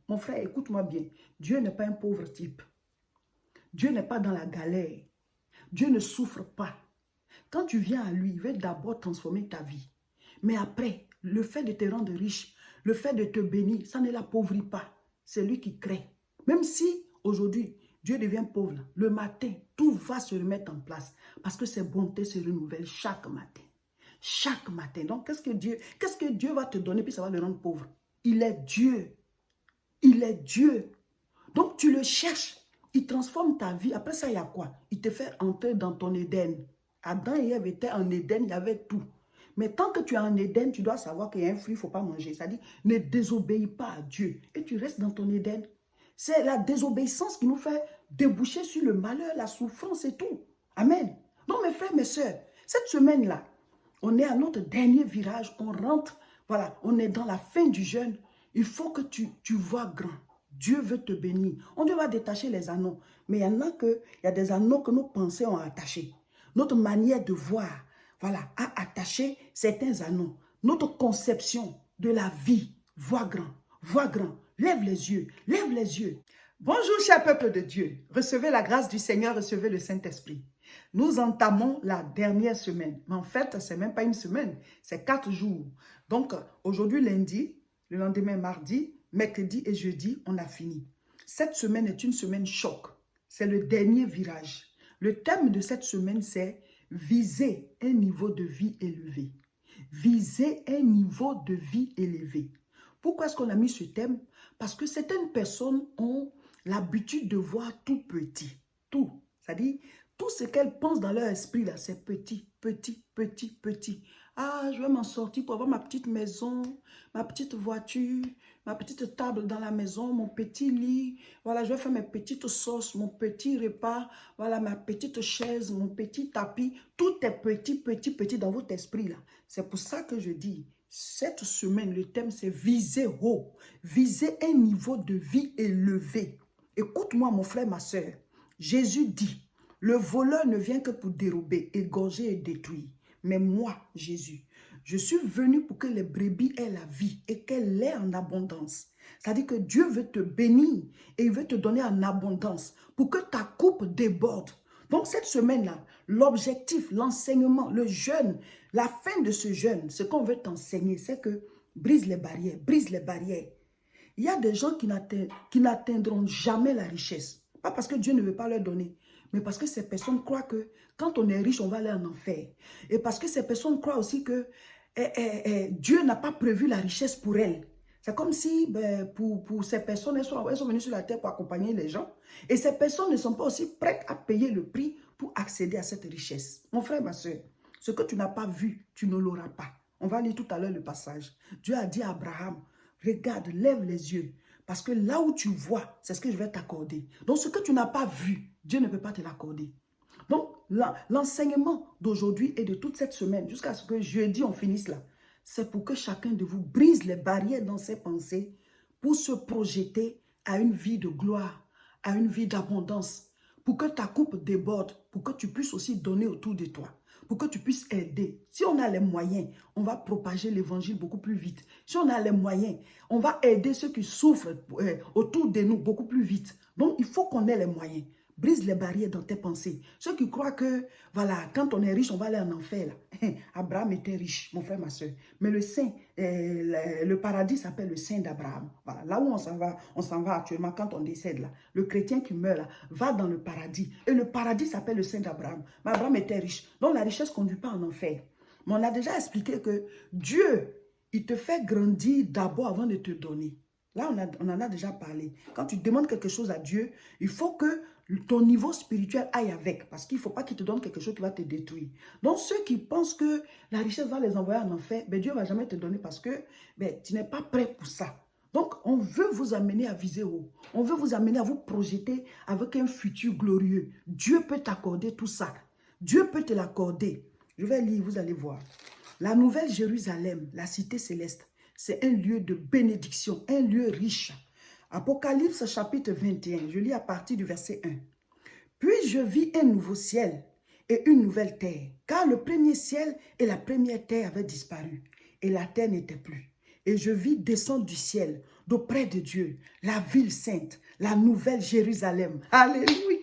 Mon frère, écoute-moi bien. Dieu n'est pas un pauvre type. Dieu n'est pas dans la galère. Dieu ne souffre pas. Quand tu viens à lui, il veut d'abord transformer ta vie. Mais après, le fait de te rendre riche, le fait de te bénir, ça ne l'appauvrit pas. C'est lui qui crée. Même si aujourd'hui, Dieu devient pauvre, le matin, tout va se remettre en place. Parce que ses bontés se renouvellent chaque matin. Chaque matin. Donc, qu'est-ce que Dieu va te donner puis ça va le rendre pauvre? Il est Dieu. Il est Dieu. Donc, tu le cherches. Il transforme ta vie. Après ça, il y a quoi? Il te fait entrer dans ton Éden. Adam et Ève étaient en Éden, il y avait tout. Mais tant que tu es en Éden, tu dois savoir qu'il y a un fruit, il ne faut pas manger. C'est-à-dire, ne désobéis pas à Dieu. Et tu restes dans ton Éden. C'est la désobéissance qui nous fait déboucher sur le malheur, la souffrance et tout. Amen. Donc, mes frères, mes soeurs, cette semaine-là, on est à notre dernier virage. On rentre, voilà, on est dans la fin du jeûne. Il faut que tu vois grand. Dieu veut te bénir. On doit détacher les anneaux. Mais il y a des anneaux que nos pensées ont attachés. Notre manière de voir, voilà, a attaché certains anneaux. Notre conception de la vie, vois grand, lève les yeux, lève les yeux. Bonjour, cher peuple de Dieu. Recevez la grâce du Seigneur, recevez le Saint-Esprit. Nous entamons la dernière semaine. Mais en fait, ce n'est même pas une semaine, c'est 4 jours. Donc, aujourd'hui, lundi, le lendemain, mardi, mercredi et jeudi, on a fini. Cette semaine est une semaine choc. C'est le dernier virage. Le thème de cette semaine, c'est viser un niveau de vie élevé. Viser un niveau de vie élevé. Pourquoi est-ce qu'on a mis ce thème? Parce que certaines personnes ont l'habitude de voir tout petit. Tout. C'est-à-dire, tout ce qu'elles pensent dans leur esprit, là, c'est petit, petit, petit, petit. Ah, je vais m'en sortir pour avoir ma petite maison, ma petite voiture, ma petite table dans la maison, mon petit lit. Voilà, je vais faire mes petites sauces, mon petit repas. Voilà, ma petite chaise, mon petit tapis. Tout est petit, petit, petit dans votre esprit, là. C'est pour ça que je dis, cette semaine, le thème, c'est viser haut. Viser un niveau de vie élevé. Écoute-moi, mon frère, ma soeur. Jésus dit, le voleur ne vient que pour dérober, égorger et détruire. Mais moi, Jésus, je suis venu pour que les brebis aient la vie et qu'elles l'aient en abondance. C'est-à-dire que Dieu veut te bénir et il veut te donner en abondance pour que ta coupe déborde. Donc cette semaine-là, l'objectif, l'enseignement, le jeûne, la fin de ce jeûne, ce qu'on veut t'enseigner, c'est que brise les barrières, brise les barrières. Il y a des gens qui n'atteindront jamais la richesse. Pas parce que Dieu ne veut pas leur donner, mais parce que ces personnes croient que quand on est riche, on va aller en enfer. Et parce que ces personnes croient aussi que Dieu n'a pas prévu la richesse pour elles. C'est comme si pour ces personnes, elles sont venues sur la terre pour accompagner les gens. Et ces personnes ne sont pas aussi prêtes à payer le prix pour accéder à cette richesse. Mon frère, ma soeur, ce que tu n'as pas vu, tu ne l'auras pas. On va lire tout à l'heure le passage. Dieu a dit à Abraham, regarde, lève les yeux. Parce que là où tu vois, c'est ce que je vais t'accorder. Donc ce que tu n'as pas vu, Dieu ne peut pas te l'accorder. Donc l'enseignement d'aujourd'hui et de toute cette semaine, jusqu'à ce que jeudi on finisse là, c'est pour que chacun de vous brise les barrières dans ses pensées pour se projeter à une vie de gloire, à une vie d'abondance, pour que ta coupe déborde, pour que tu puisses aussi donner autour de toi, pour que tu puisses aider. Si on a les moyens, on va propager l'évangile beaucoup plus vite. Si on a les moyens, on va aider ceux qui souffrent autour de nous beaucoup plus vite. Donc, il faut qu'on ait les moyens. Brise les barrières dans tes pensées. Ceux qui croient que, voilà, quand on est riche, on va aller en enfer. Là. Abraham était riche, mon frère, ma soeur. Mais le saint, le paradis s'appelle le saint d'Abraham. Voilà, là où on s'en va actuellement quand on décède là. Le chrétien qui meurt là, va dans le paradis. Et le paradis s'appelle le saint d'Abraham. Mais Abraham était riche. Donc la richesse ne conduit pas en enfer. Mais on a déjà expliqué que Dieu, il te fait grandir d'abord avant de te donner. Là, on en a déjà parlé. Quand tu demandes quelque chose à Dieu, il faut que ton niveau spirituel aille avec. Parce qu'il ne faut pas qu'il te donne quelque chose qui va te détruire. Donc, ceux qui pensent que la richesse va les envoyer en enfer, Dieu ne va jamais te donner parce que tu n'es pas prêt pour ça. Donc, on veut vous amener à viser haut. On veut vous amener à vous projeter avec un futur glorieux. Dieu peut t'accorder tout ça. Dieu peut te l'accorder. Je vais lire, vous allez voir. La nouvelle Jérusalem, la cité céleste, c'est un lieu de bénédiction, un lieu riche. Apocalypse chapitre 21, je lis à partir du verset 1. Puis je vis un nouveau ciel et une nouvelle terre, car le premier ciel et la première terre avaient disparu, et la terre n'était plus. Et je vis descendre du ciel d'auprès de Dieu, la ville sainte, la nouvelle Jérusalem. Alléluia!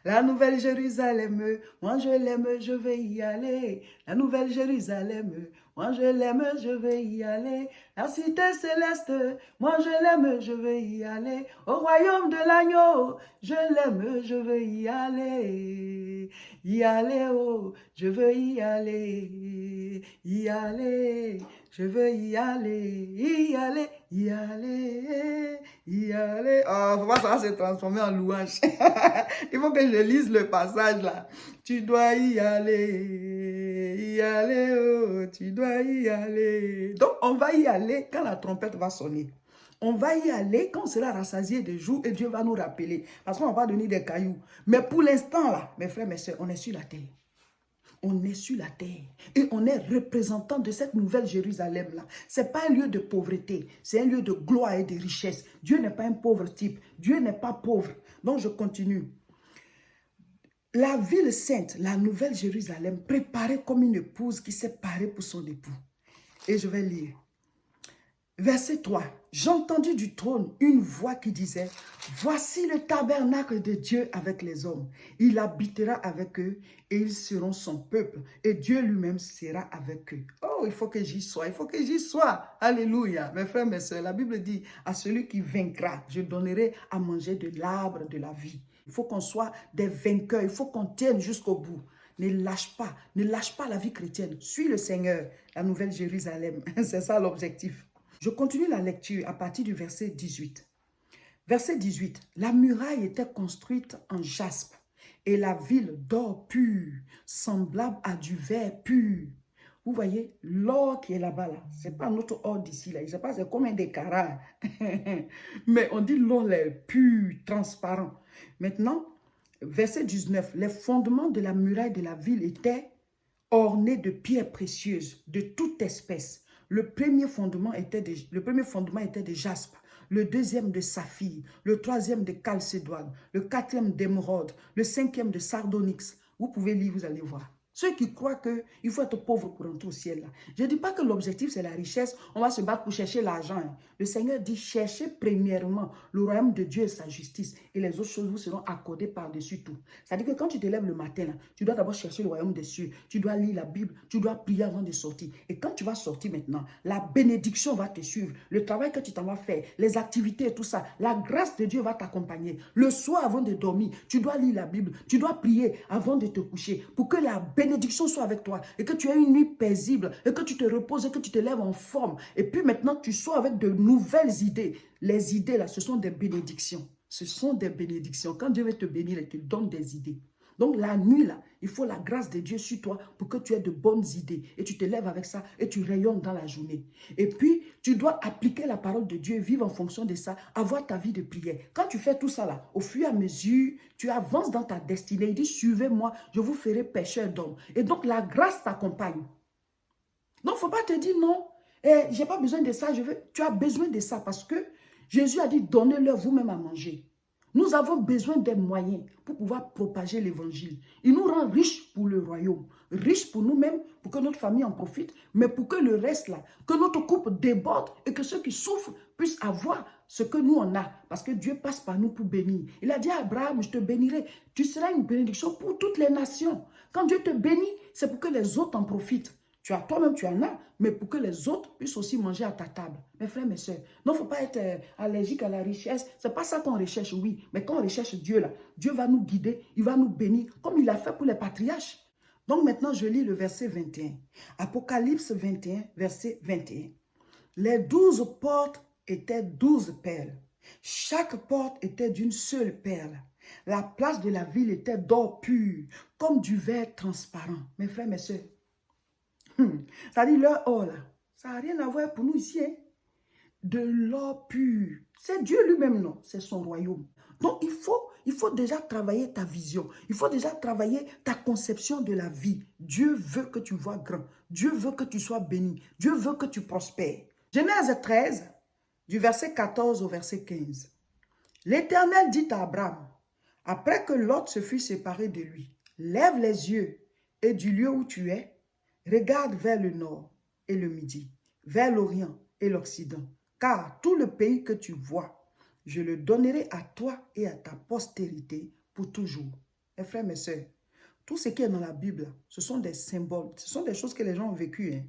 La nouvelle Jérusalem, moi je l'aime, je vais y aller. La nouvelle Jérusalem, moi je l'aime, je vais y aller. La cité céleste, moi je l'aime, je vais y aller. Au royaume de l'agneau, je l'aime, je vais y aller. Y aller, oh, je veux y aller. Y aller, je veux y aller. Y aller, y aller, y aller. Oh, faut pas ça va se transformer en louange. Il faut que je lise le passage là. Tu dois y aller, oh, tu dois y aller. Donc, on va y aller quand la trompette va sonner. On va y aller quand on sera rassasié de jours et Dieu va nous rappeler. Parce qu'on ne va pas donner des cailloux. Mais pour l'instant là, mes frères, mes soeurs, on est sur la terre. On est sur la terre et on est représentant de cette nouvelle Jérusalem-là. Ce n'est pas un lieu de pauvreté, c'est un lieu de gloire et de richesse. Dieu n'est pas un pauvre type, Dieu n'est pas pauvre. Donc je continue. La ville sainte, la nouvelle Jérusalem, préparée comme une épouse qui s'est parée pour son époux. Et je vais lire. Verset 3. J'entendis du trône une voix qui disait, « Voici le tabernacle de Dieu avec les hommes. Il habitera avec eux et ils seront son peuple. Et Dieu lui-même sera avec eux. » Oh, il faut que j'y sois, il faut que j'y sois. Alléluia. Mes frères, mes soeurs, la Bible dit, « À celui qui vaincra, je donnerai à manger de l'arbre de la vie. » Il faut qu'on soit des vainqueurs, il faut qu'on tienne jusqu'au bout. Ne lâche pas la vie chrétienne. Suis le Seigneur, la nouvelle Jérusalem. C'est ça l'objectif. Je continue la lecture à partir du verset 18. Verset 18. La muraille était construite en jaspe et la ville d'or pur, semblable à du verre pur. Vous voyez, l'or qui est là-bas, là, ce n'est pas notre or d'ici, là. Je ne sais pas, c'est comme un des carats. Mais on dit l'or pur, transparent. Maintenant, verset 19. Les fondements de la muraille de la ville étaient ornés de pierres précieuses, de toute espèce. Le premier fondement était de jaspe, le deuxième de saphir, le troisième de chalcédoine, le quatrième d'émeraude, le cinquième de sardonyx. Vous pouvez lire, vous allez voir. Ceux qui croient qu'il faut être pauvre pour entrer au ciel. Là. Je ne dis pas que l'objectif c'est la richesse, on va se battre pour chercher l'argent. Hein. Le Seigneur dit cherchez premièrement le royaume de Dieu et sa justice et les autres choses vous seront accordées par-dessus tout. C'est-à-dire que quand tu te lèves le matin, là, tu dois d'abord chercher le royaume des cieux, tu dois lire la Bible, tu dois prier avant de sortir. Et quand tu vas sortir maintenant, la bénédiction va te suivre, le travail que tu t'en vas faire, les activités et tout ça, la grâce de Dieu va t'accompagner. Le soir avant de dormir, tu dois lire la Bible, tu dois prier avant de te coucher pour que la bénédiction soit avec toi et que tu aies une nuit paisible et que tu te reposes et que tu te lèves en forme. Et puis maintenant, tu sois avec de nouvelles idées. Les idées là, ce sont des bénédictions. Ce sont des bénédictions. Quand Dieu veut te bénir, il te donne des idées. Donc la nuit là, il faut la grâce de Dieu sur toi pour que tu aies de bonnes idées. Et tu te lèves avec ça et tu rayonnes dans la journée. Et puis, tu dois appliquer la parole de Dieu, vivre en fonction de ça, avoir ta vie de prière. Quand tu fais tout ça là, au fur et à mesure, tu avances dans ta destinée. Il dit, suivez-moi, je vous ferai pécheur d'hommes. Et donc la grâce t'accompagne. Donc, il ne faut pas te dire non, je n'ai pas besoin de ça, tu as besoin de ça parce que Jésus a dit, donnez-leur vous-même à manger. Nous avons besoin des moyens pour pouvoir propager l'évangile. Il nous rend riches pour le royaume, riches pour nous-mêmes, pour que notre famille en profite, mais pour que le reste là, que notre couple déborde et que ceux qui souffrent puissent avoir ce que nous on a. Parce que Dieu passe par nous pour bénir. Il a dit à Abraham, je te bénirai. Tu seras une bénédiction pour toutes les nations. Quand Dieu te bénit, c'est pour que les autres en profitent. Toi-même, tu en as, mais pour que les autres puissent aussi manger à ta table. Mes frères, mes soeurs, non, il ne faut pas être allergique à la richesse. Ce n'est pas ça qu'on recherche, oui. Mais quand on recherche Dieu, là, Dieu va nous guider, il va nous bénir, comme il a fait pour les patriarches. Donc maintenant, je lis le verset 21. Apocalypse 21, verset 21. Les 12 portes étaient 12 perles. Chaque porte était d'une seule perle. La place de la ville était d'or pur, comme du verre transparent. Mes frères, mes soeurs, ça dit leur or là, ça n'a rien à voir pour nous ici. Hein? De l'or pur. C'est Dieu lui-même, non? C'est son royaume. Donc il faut déjà travailler ta vision. Il faut déjà travailler ta conception de la vie. Dieu veut que tu vois grand. Dieu veut que tu sois béni. Dieu veut que tu prospères. Genèse 13, du verset 14 au verset 15. L'Éternel dit à Abraham, après que Lot se fut séparé de lui, lève les yeux et du lieu où tu es, regarde vers le nord et le midi, vers l'orient et l'occident. Car tout le pays que tu vois, je le donnerai à toi et à ta postérité pour toujours. Mes frères, mes sœurs, tout ce qui est dans la Bible, ce sont des symboles. Ce sont des choses que les gens ont vécues. Hein.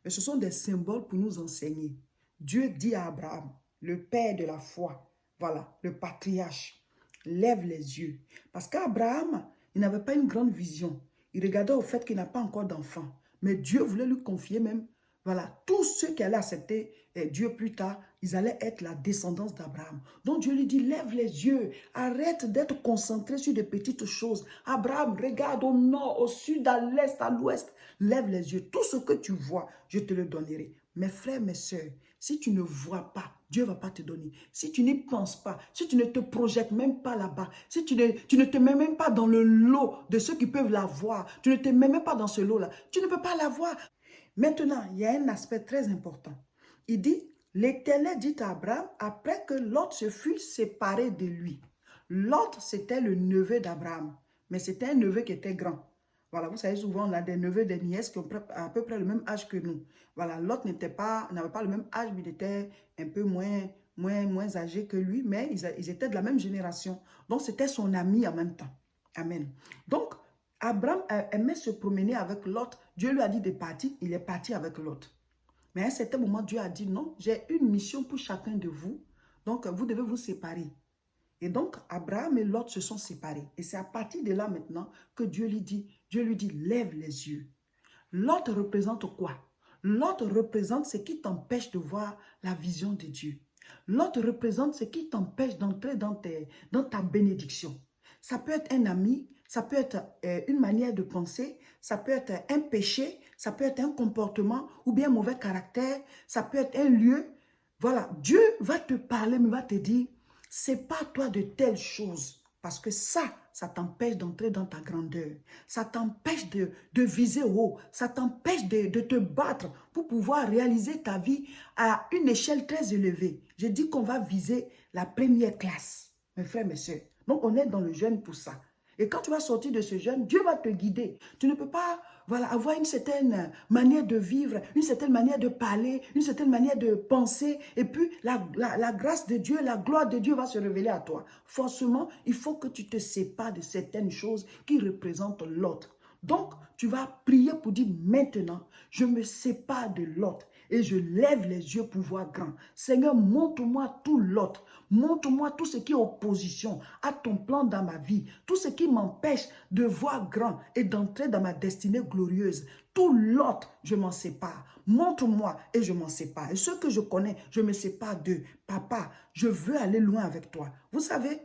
Mais ce sont des symboles pour nous enseigner. Dieu dit à Abraham, le père de la foi, voilà, le patriarche, lève les yeux. Parce qu'Abraham, il n'avait pas une grande vision. Il regardait au fait qu'il n'a pas encore d'enfant. Mais Dieu voulait lui confier même, voilà, tous ceux qui allaient accepter Dieu plus tard, ils allaient être la descendance d'Abraham. Donc Dieu lui dit, lève les yeux, arrête d'être concentré sur des petites choses. Abraham, regarde au nord, au sud, à l'est, à l'ouest. Lève les yeux, tout ce que tu vois, je te le donnerai. Mes frères, mes sœurs, si tu ne vois pas, Dieu ne va pas te donner. Si tu n'y penses pas, si tu ne te projettes même pas là-bas, si tu ne te mets même pas dans le lot de ceux qui peuvent l'avoir, tu ne te mets même pas dans ce lot-là, tu ne peux pas l'avoir. Maintenant, il y a un aspect très important. Il dit, l'Éternel dit à Abraham, après que Lot se fut séparé de lui. Lot, c'était le neveu d'Abraham, mais c'était un neveu qui était grand. Voilà, vous savez, souvent, on a des neveux, des nièces qui ont à peu près le même âge que nous. Voilà, Lot n'avait pas le même âge, mais il était un peu moins âgé que lui, mais ils étaient de la même génération. Donc, c'était son ami en même temps. Amen. Donc, Abraham aimait se promener avec Lot. Dieu lui a dit de partir, il est parti avec Lot. Mais à un certain moment, Dieu a dit non, j'ai une mission pour chacun de vous. Donc, vous devez vous séparer. Et donc, Abraham et Lot se sont séparés. Et c'est à partir de là maintenant que Dieu lui dit, lève les yeux. Lot représente quoi? Lot représente ce qui t'empêche de voir la vision de Dieu. Lot représente ce qui t'empêche d'entrer dans ta bénédiction. Ça peut être un ami, ça peut être une manière de penser, ça peut être un péché, ça peut être un comportement ou bien un mauvais caractère, ça peut être un lieu. Voilà, Dieu va te parler, mais va te dire, c'est pas toi de telles choses. Parce que ça t'empêche d'entrer dans ta grandeur. Ça t'empêche de viser haut. Ça t'empêche de te battre pour pouvoir réaliser ta vie à une échelle très élevée. Je dis qu'on va viser la première classe, mes frères, mes soeurs. Donc, on est dans le jeûne pour ça. Et quand tu vas sortir de ce jeûne, Dieu va te guider. Tu ne peux pas avoir une certaine manière de vivre, une certaine manière de parler, une certaine manière de penser. Et puis, la grâce de Dieu, la gloire de Dieu va se révéler à toi. Forcément, il faut que tu te sépares de certaines choses qui représentent l'autre. Donc, tu vas prier pour dire maintenant, je me sépare de l'autre et je lève les yeux pour voir grand. Seigneur, montre-moi tout l'autre. Montre-moi tout ce qui est opposition à ton plan dans ma vie. Tout ce qui m'empêche de voir grand et d'entrer dans ma destinée glorieuse. Tout l'autre, je m'en sépare. Montre-moi et je m'en sépare. Et ceux que je connais, je me sépare d'eux. Papa, je veux aller loin avec toi. Vous savez,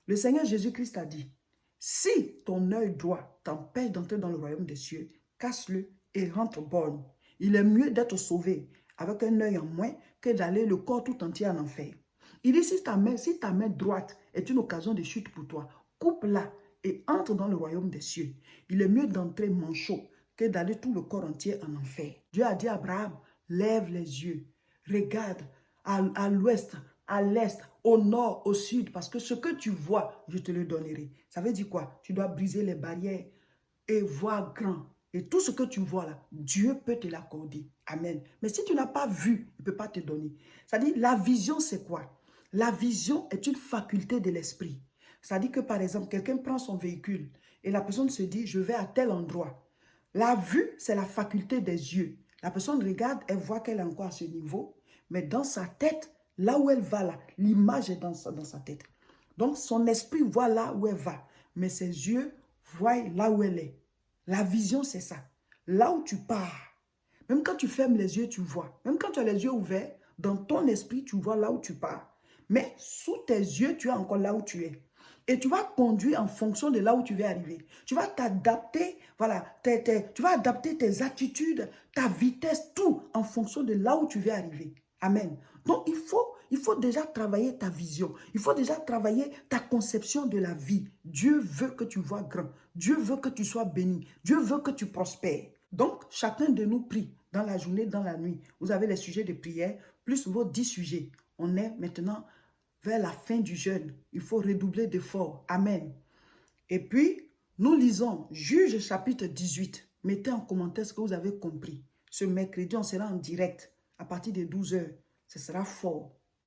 le Seigneur Jésus-Christ a dit, si ton œil droit t'empêche d'entrer dans le royaume des cieux, casse-le et rentre borne. Il est mieux d'être sauvé avec un œil en moins que d'aller le corps tout entier en enfer. Il dit, si ta main droite est une occasion de chute pour toi, coupe-la et entre dans le royaume des cieux. Il est mieux d'entrer manchot que d'aller tout le corps entier en enfer. Dieu a dit à Abraham, lève les yeux, regarde à l'ouest, à l'est, au nord, au sud, parce que ce que tu vois, je te le donnerai. Ça veut dire quoi? Tu dois briser les barrières et voir grand. Et tout ce que tu vois là, Dieu peut te l'accorder. Amen. Mais si tu n'as pas vu, il ne peut pas te donner. C'est-à-dire, la vision, c'est quoi? La vision est une faculté de l'esprit. C'est-à-dire que, par exemple, quelqu'un prend son véhicule et la personne se dit, je vais à tel endroit. La vue, c'est la faculté des yeux. La personne regarde, elle voit qu'elle est encore à ce niveau, mais dans sa tête, là où elle va, là, l'image est dans sa tête. Donc, son esprit voit là où elle va, mais ses yeux voient là où elle est. La vision, c'est ça. Là où tu pars, même quand tu fermes les yeux, tu vois. Même quand tu as les yeux ouverts, dans ton esprit, tu vois là où tu pars. Mais sous tes yeux, tu es encore là où tu es. Et tu vas conduire en fonction de là où tu veux arriver. Tu vas t'adapter, voilà, tu vas adapter tes attitudes, ta vitesse, tout en fonction de là où tu veux arriver. Amen. Donc, il faut déjà travailler ta vision. Il faut déjà travailler ta conception de la vie. Dieu veut que tu vois grand. Dieu veut que tu sois béni. Dieu veut que tu prospères. Donc, chacun de nous prie dans la journée, dans la nuit. Vous avez les sujets de prière, plus vos 10 sujets. On est maintenant vers la fin du jeûne. Il faut redoubler d'efforts. Amen. Et puis, nous lisons Juge chapitre 18. Mettez en commentaire ce que vous avez compris. Ce mercredi, on sera en direct à partir de 12 h. ce sera fort.